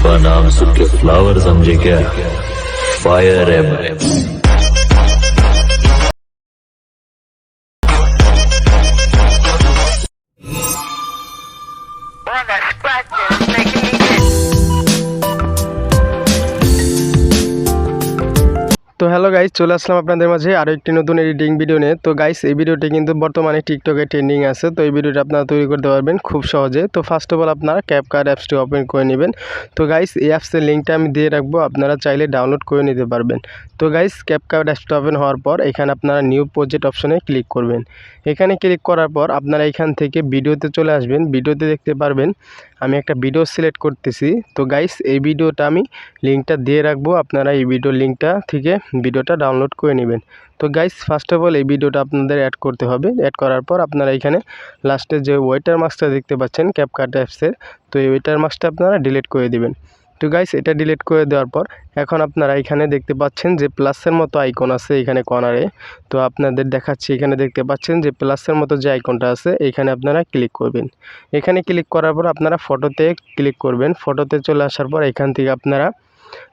उसका नाम सुख के फ्लावर समझे क्या? फायर है भाई। তো হ্যালো গাইস, চলে আসলাম আপনাদের মাঝে আরও একটি নতুন এডিটিং ভিডিও নিয়ে। তো গাইস, এই ভিডিওটি কিন্তু বর্তমানে টিকটকে ট্রেন্ডিং আছে। তো এই ভিডিওটা আপনারা তৈরি করতে পারবেন খুব সহজে। তো ফার্স্ট অফ অল আপনারা ক্যাপকাট অ্যাপসটি ওপেন করে নেবেন। তো গাইস, এই অ্যাপসের লিঙ্কটা আমি দিয়ে রাখবো, আপনারা চাইলে ডাউনলোড করে নিতে পারবেন। তো গাইস, ক্যাপকাট অ্যাপসটা ওপেন হওয়ার পর এখানে আপনারা নিউ প্রজেক্ট অপশনে ক্লিক করবেন। এখানে ক্লিক করার পর আপনারা এখান থেকে ভিডিওতে চলে আসবেন। ভিডিওতে দেখতে পারবেন আমি একটা ভিডিও সিলেক্ট করতেছি। তো গাইস, এই ভিডিওটা আমি লিঙ্কটা দিয়ে রাখবো, আপনারা এই ভিডিও লিঙ্কটা থেকে ভিডিওটা ডাউনলোড করে নেবেন। তো গাইস, ফার্স্ট অফ অল এই ভিডিওটা আপনাদের অ্যাড করতে হবে। অ্যাড করার পর আপনারা এখানে লাস্টে যে ওয়াটারমার্কসটা দেখতে পাচ্ছেন ক্যাপকাট অ্যাপসের, তো এই ওয়াটারমার্কসটা আপনারা ডিলিট করে দিবেন। তো গাইস, এটা ডিলিট করে দেওয়ার পর এখন আপনারা এখানে দেখতে পাচ্ছেন যে প্লাসের মতো আইকন আছে এখানে কর্নারে। তো আপনাদের দেখাচ্ছি, এখানে দেখতে পাচ্ছেন যে প্লাসের মতো যে আইকনটা আছে এখানে আপনারা ক্লিক করবেন। এখানে ক্লিক করার পর আপনারা ফটোতে ক্লিক করবেন। ফটোতে চলে আসার পর এখান থেকে আপনারা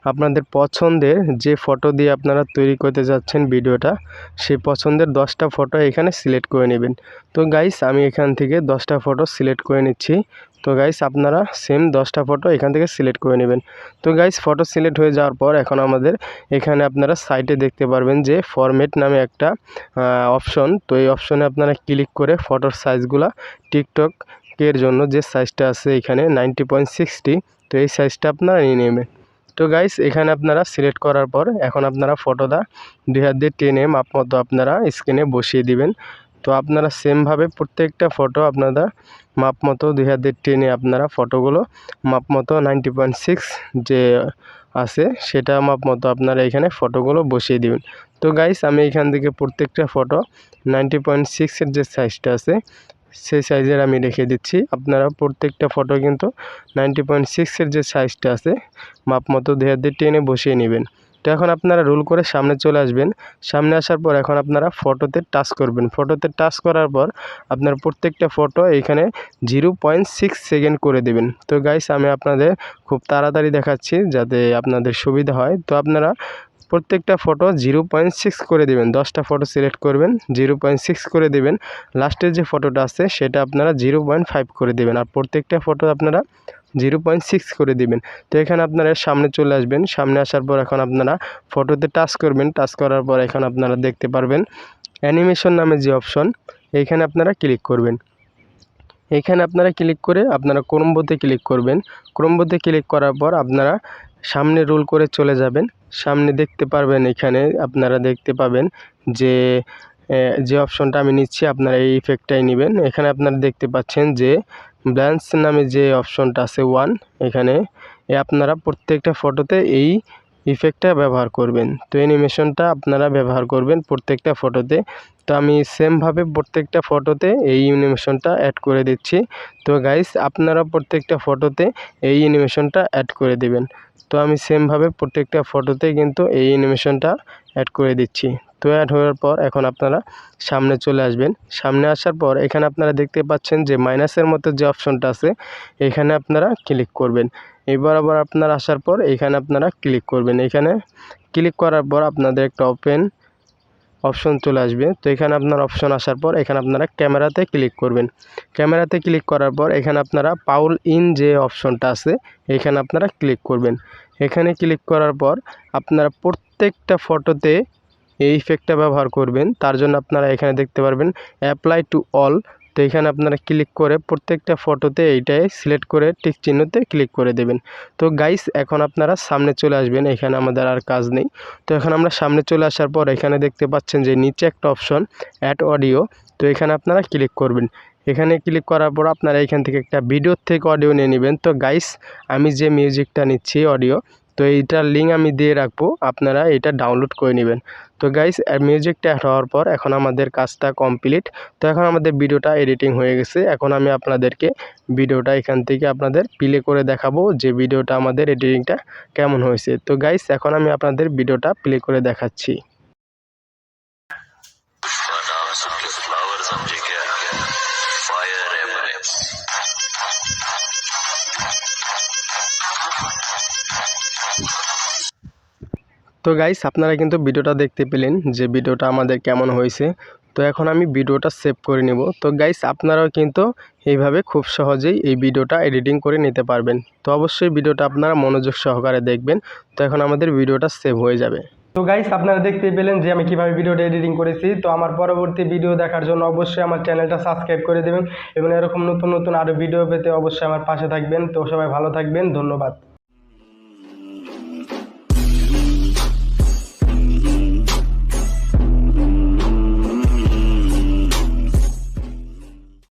আপনাদের পছন্দের যে ফটো দিয়ে আপনারা তৈরি করতে যাচ্ছেন ভিডিওটা, সেই পছন্দের 10টা ফটো এখানে সিলেক্ট করে নেবেন। তো গাইস, আমি এখান থেকে 10টা ফটো সিলেক্ট করে নিচ্ছি। তো গাইস, আপনারা সেম 10টা ফটো এখান থেকে সিলেক্ট করে নেবেন। তো গাইস, ফটো সিলেক্ট হয়ে যাওয়ার পর এখন আমাদের এখানে আপনারা সাইটে দেখতে পারবেন যে ফরম্যাট নামে একটা অপশন। তো এই অপশনে আপনারা ক্লিক করে ফটোর সাইজগুলা টিকটকের জন্য যে সাইজটা আছে এখানে 90.60, তো এই সাইজটা আপনারা নিয়ে নেবেন। তো গাইস, এখানে আপনারা সিলেক্ট করার পর এখন আপনারা ফটোটা 2 হাত দিয়ে টেনে মাপ মতো আপনারা স্ক্রিনে বসিয়ে দিবেন। তো আপনারা সেমভাবে প্রত্যেকটা ফটো আপনারা মাপ মতো 2 হাত দিয়ে টেনে আপনারা ফটোগুলো মাপ মতো 90.6 যে আছে সেটা মাপ মতো আপনারা এখানে ফটোগুলো বসিয়ে দিবেন। তো গাইস, আমি এখান থেকে প্রত্যেকটা ফটো 90.6 এর যে সাইজটা আছে সেই সাইজের আমি রেখে দিচ্ছি। আপনারা প্রত্যেকটা ফটো কিন্তু 90.6 এর যে সাইজটা আছে মাপ মতো 2 হাত দিয়ে টেনে বসিয়ে নেবেন। তো এখন আপনারা রোল করে সামনে চলে আসবেন। সামনে আসার পর এখন আপনারা ফটোতে টাচ করবেন। ফটোতে টাচ করার পর আপনার প্রত্যেকটা ফটো এখানে 0.6 সেকেন্ড করে দেবেন। তো গাইস, আমি আপনাদের খুব তাড়াতাড়ি দেখাচ্ছি যাতে আপনাদের সুবিধা হয়। তো আপনারা প্রত্যেকটা ফটো 0.6 করে দেবেন। 10টা ফটো সিলেক্ট করবেন, 0.6 করে দেবেন। লাস্টের যে ফটোটা আছে সেটা আপনারা 0.5 করে দেবেন, আর প্রত্যেকটা ফটো আপনারা 0.6 করে দিবেন। তো এখানে আপনারা সামনে চলে আসবেন। সামনে আসার পর এখন আপনারা ফটোতে টাচ করবেন। টাচ করার পর এখন আপনারা দেখতে পারবেন অ্যানিমেশন নামে যে অপশন, এইখানে আপনারা ক্লিক করবেন। এখানে আপনারা ক্লিক করে আপনারা ক্রমবোতে ক্লিক করবেন। ক্রমবোতে ক্লিক করার পর আপনারা সামনে রোল করে চলে যাবেন। সামনে দেখতে পারবেন এখানে আপনারা দেখতে পাবেন যে যে অপশনটা আমি নিচ্ছি আপনারা এই ইফেক্টটাই নেবেন। এখানে আপনারা দেখতে পাচ্ছেন যে ব্যালেন্স নামে যে অপশনটা আছে 1, এখানে আপনারা প্রত্যেকটা ফটোতে এই ইফেক্টটা ব্যবহার করবেন। তো অ্যানিমেশনটা আপনারা ব্যবহার করবেন প্রত্যেকটা ফটোতে। তো আমি সেমভাবে প্রত্যেকটা ফটোতে এই অ্যানিমেশনটা অ্যাড করে দিচ্ছি। তো গাইস, আপনারা প্রত্যেকটা ফটোতে এই অ্যানিমেশনটা অ্যাড করে দেবেন। তো আমি সেমভাবে প্রত্যেকটা ফটোতে কিন্তু এই অ্যানিমেশনটা অ্যাড করে দিচ্ছি। তো অ্যাড হওয়ার পর এখন আপনারা সামনে চলে আসবেন। সামনে আসার পর এখানে আপনারা দেখতে পাচ্ছেন যে মাইনাসের মতো যে অপশনটা আছে এখানে আপনারা ক্লিক করবেন। এবার আবার আপনারা আসার পর এখানে আপনারা ক্লিক করবেন। এখানে ক্লিক করার পর আপনাদের একটা ওপেন অপশন চলে আসবে। তো এখানে আপনার অপশন আসার পর এখানে আপনারা ক্যামেরাতে ক্লিক করবেন। ক্যামেরাতে ক্লিক করার পর এখানে আপনারা পাউল ইন যে অপশনটা আছে এখানে আপনারা ক্লিক করবেন। এখানে ক্লিক করার পর আপনারা প্রত্যেকটা ফটোতে এই ইফেক্টটা ব্যবহার করবেন। তার জন্য আপনারা এখানে দেখতে পারবেন অ্যাপ্লাই টু অল। তো এখানে আপনারা ক্লিক করে প্রত্যেকটা ফটোতে এইটাই সিলেক্ট করে টিক চিহ্নতে ক্লিক করে দেবেন। তো গাইস, এখন আপনারা সামনে চলে আসবেন। এখানে আমাদের আর কাজ নেই। তো এখন আমরা সামনে চলে আসার পর এখানে দেখতে পাচ্ছেন যে নিচে একটা অপশন অ্যাড অডিও। তো এখানে আপনারা ক্লিক করবেন। এখানে ক্লিক করার পর আপনারা এখান থেকে একটা ভিডিওর থেকে অডিও নিয়ে নেবেন। তো গাইস, আমি যে মিউজিকটা নিচ্ছি অডিও, তো এইটার লিঙ্ক আমি দিয়ে রাখবো, আপনারা এটা ডাউনলোড করে নেবেন। তো গাইস, মিউজিকটা অ্যাড হওয়ার পর এখন আমাদের কাজটা কমপ্লিট। তো এখন আমাদের ভিডিওটা এডিটিং হয়ে গেছে। এখন আমি আপনাদেরকে ভিডিওটা এখান থেকে আপনাদের প্লে করে দেখাবো যে ভিডিওটা আমাদের এডিটিংটা কেমন হয়েছে। তো গাইস, এখন আমি আপনাদের ভিডিওটা প্লে করে দেখাচ্ছি। उसका नाम सुख के फ्लावर समझे क्या? फायर है भाई। তো গাইস আপনারা কিন্তু ভিডিওটা দেখতে পেলেন যে ভিডিওটা আমাদের কেমন হয়েছে। তো এখন আমি ভিডিওটা সেভ করে নিব। তো গাইস আপনারাও কিন্তু এইভাবে খুব সহজেই এই ভিডিওটা এডিটিং করে নিতে পারবেন। তো অবশ্যই ভিডিওটা আপনারা মনোযোগ সহকারে দেখবেন। তো এখন আমাদের ভিডিওটা সেভ হয়ে যাবে। তো গাইস আপনারা দেখতেই পেলেন যে আমি কিভাবে ভিডিওটা এডিটিং করেছি। তো আমার পরবর্তী ভিডিও দেখার জন্য অবশ্যই আমার চ্যানেলটা সাবস্ক্রাইব করে দেবেন এবং এরকম নতুন নতুন আরও ভিডিও পেতে অবশ্যই আমার পাশে থাকবেন। তো সবাই ভালো থাকবেন, ধন্যবাদ।